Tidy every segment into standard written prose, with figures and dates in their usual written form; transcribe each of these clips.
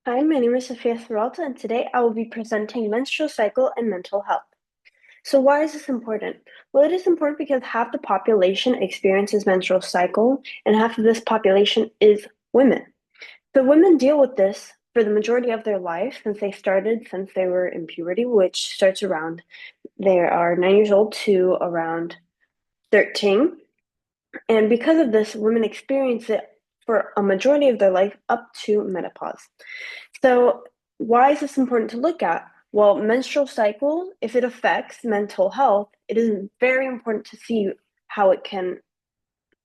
Hi, my name is Sophia Peralta, and today I will be presenting menstrual cycle and mental health. So why is this important? Well, it is important because half the population experiences menstrual cycle, and half of this population is women. So women deal with this for the majority of their life since they were in puberty, which starts around they are 9 years old to around 13. And because of this, women experience it for a majority of their life up to menopause. So, why is this important to look at? Well, menstrual cycle, if it affects mental health, it is very important to see how it can,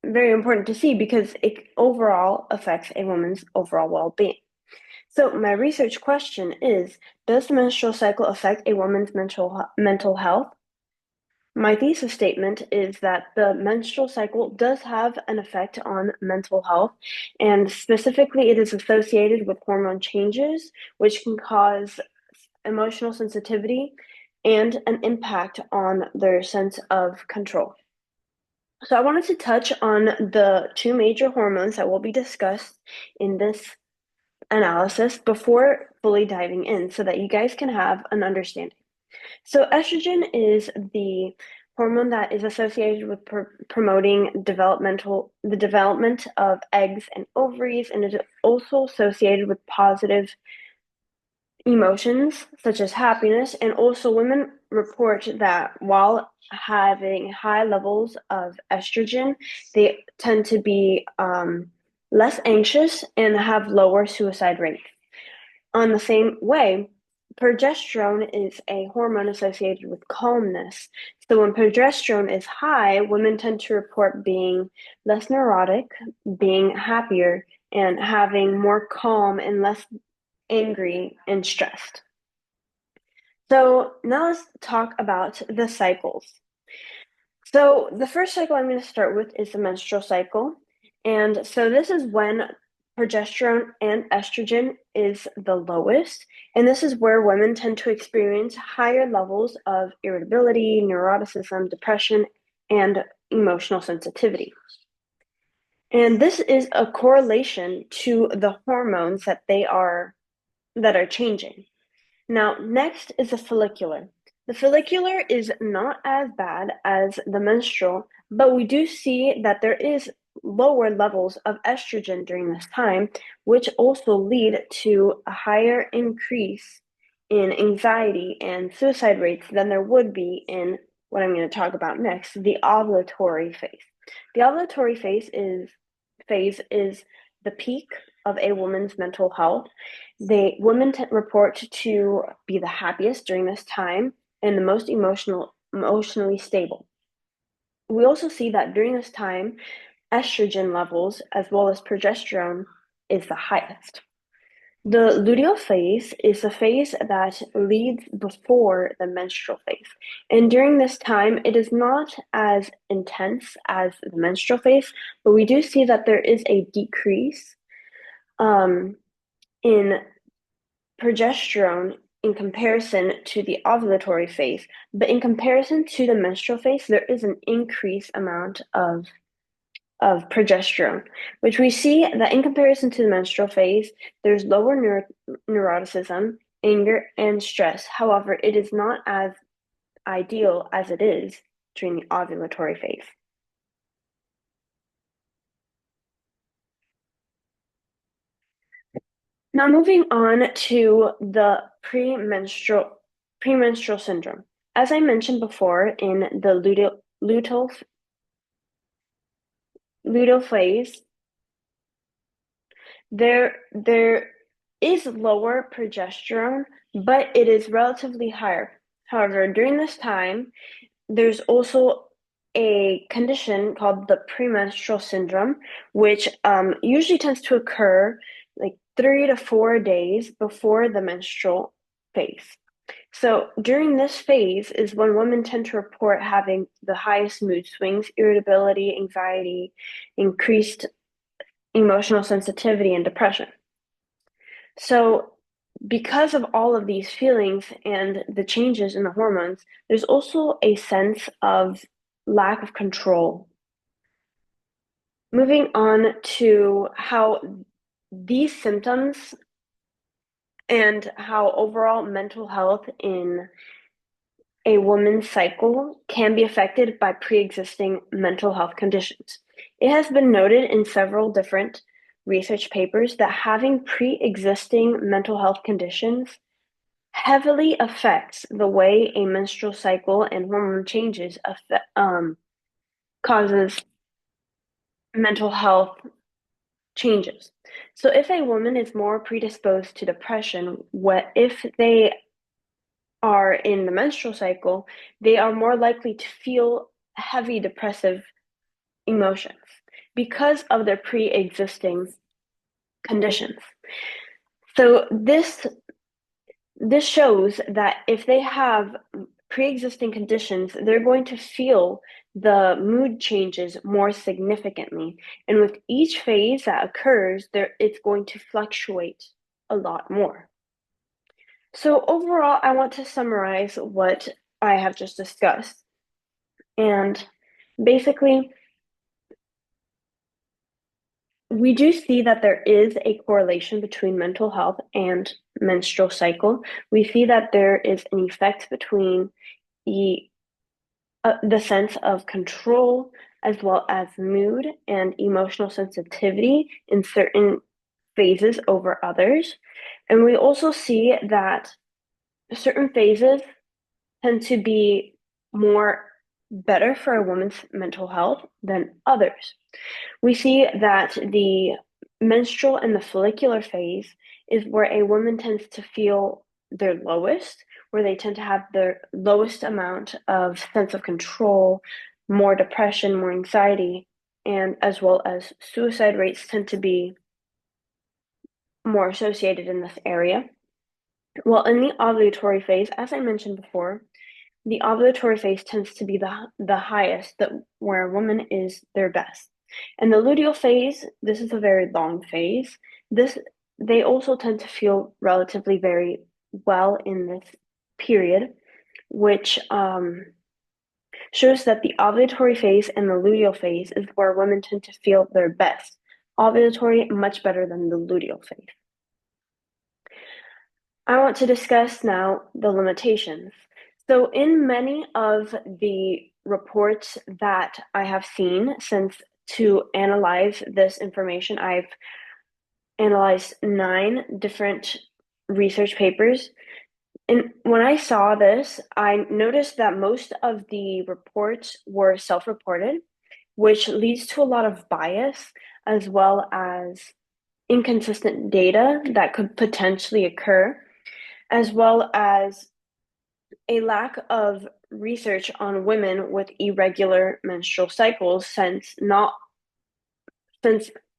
very important to see because it overall affects a woman's overall well being. So, my research question is: does the menstrual cycle affect a woman's mental health? My thesis statement is that the menstrual cycle does have an effect on mental health, and specifically, it is associated with hormone changes, which can cause emotional sensitivity and an impact on their sense of control. So, I wanted to touch on the two major hormones that will be discussed in this analysis before fully diving in so that you guys can have an understanding. So estrogen is the hormone that is associated with promoting the development of eggs and ovaries, and it is also associated with positive emotions such as happiness. And also, women report that while having high levels of estrogen, they tend to be less anxious and have lower suicide rates. On the same way, progesterone is a hormone associated with calmness. So when progesterone is high, women tend to report being less neurotic, being happier, and having more calm and less angry and stressed. So now let's talk about the cycles. So the first cycle I'm going to start with is the menstrual cycle. And so this is when progesterone and estrogen is the lowest. And this is where women tend to experience higher levels of irritability, neuroticism, depression, and emotional sensitivity. And this is a correlation to the hormones that are changing. Now, next is the follicular. The follicular is not as bad as the menstrual, but we do see that there is lower levels of estrogen during this time, which also lead to a higher increase in anxiety and suicide rates than there would be in what I'm going to talk about next, the ovulatory phase. The ovulatory phase is the peak of a woman's mental health. Women report to be the happiest during this time and the most emotionally stable. We also see that during this time, estrogen levels as well as progesterone is the highest. The luteal phase is the phase that leads before the menstrual phase. And during this time, it is not as intense as the menstrual phase, but we do see that there is a decrease in progesterone in comparison to the ovulatory phase. But in comparison to the menstrual phase, there is an increased amount of progesterone, which we see that in comparison to the menstrual phase, there's lower neuroticism, anger, and stress. However, it is not as ideal as it is during the ovulatory phase. Now, moving on to the premenstrual syndrome. As I mentioned before, in the luteal phase, there is lower progesterone, but it is relatively higher. However, during this time, there's also a condition called the premenstrual syndrome, which usually tends to occur like 3 to 4 days before the menstrual phase. So during this phase is when women tend to report having the highest mood swings, irritability, anxiety, increased emotional sensitivity, and depression. So because of all of these feelings and the changes in the hormones, there's also a sense of lack of control. Moving on to how these symptoms and how overall mental health in a woman's cycle can be affected by pre-existing mental health conditions. It has been noted in several different research papers that having pre-existing mental health conditions heavily affects the way a menstrual cycle and hormone changes causes mental health changes. So if a woman is more predisposed to depression, what if they are in the menstrual cycle, they are more likely to feel heavy depressive emotions because of their pre-existing conditions. So this shows that if they have pre-existing conditions, they're going to feel the mood changes more significantly. And with each phase that occurs, it's going to fluctuate a lot more. So overall, I want to summarize what I have just discussed. And basically, we do see that there is a correlation between mental health and menstrual cycle. We see that there is an effect between the sense of control as well as mood and emotional sensitivity in certain phases over others. And we also see that certain phases tend to be more better for a woman's mental health than others. We see that the menstrual and the follicular phase is where a woman tends to feel their lowest, where they tend to have their lowest amount of sense of control, more depression, more anxiety, and as well as suicide rates tend to be more associated in this area. Well, in the ovulatory phase, as I mentioned before, the ovulatory phase tends to be the highest, where a woman is their best. And the luteal phase, this is a very long phase. They also tend to feel relatively very well in this period, which shows that the ovulatory phase and the luteal phase is where women tend to feel their best. Ovulatory much better than the luteal phase. I want to discuss now the limitations. So, in many of the reports that I have seen since to analyze this information, I've analyzed 9 different research papers. And when I saw this, I noticed that most of the reports were self-reported, which leads to a lot of bias as well as inconsistent data that could potentially occur, as well as a lack of research on women with irregular menstrual cycles since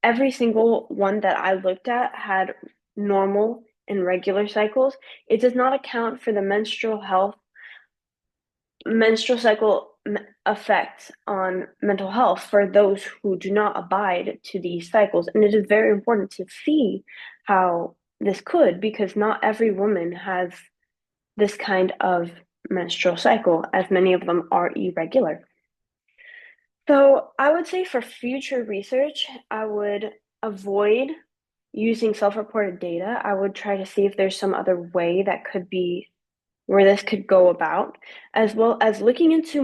every single one that I looked at had normal and regular cycles. It does not account for the menstrual cycle effects on mental health for those who do not abide to these cycles. And it is very important to see how this could, because not every woman has this kind of menstrual cycle, as many of them are irregular. So I would say for future research, I would avoid using self-reported data. I would try to see if there's some other way that could be where this could go about, as well as looking into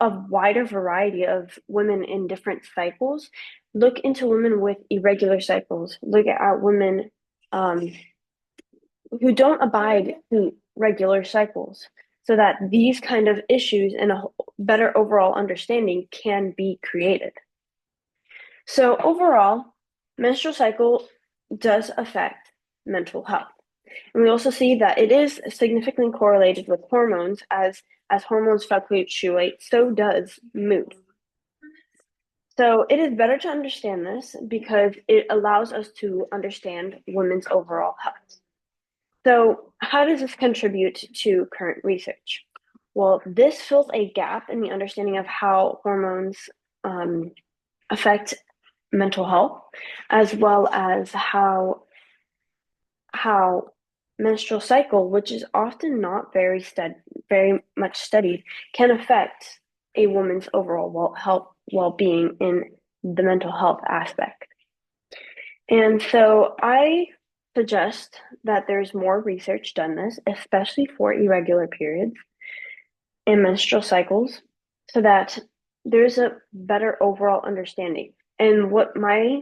a wider variety of women in different cycles. Look into women with irregular cycles. Look at women who don't abide to regular cycles so that these kind of issues and a better overall understanding can be created. So overall, menstrual cycle does affect mental health. And we also see that it is significantly correlated with hormones as hormones fluctuate, so does mood. So it is better to understand this because it allows us to understand women's overall health. So, how does this contribute to current research? Well, this fills a gap in the understanding of how hormones affect mental health, as well as how menstrual cycle, which is often not very much studied, can affect a woman's overall well-being in the mental health aspect. And so I suggest that there's more research done this, especially for irregular periods and menstrual cycles, so that there's a better overall understanding. And what my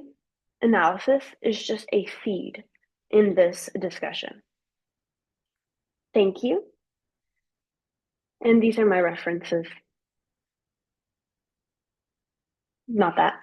analysis is just a feed in this discussion. Thank you. And these are my references. Not that.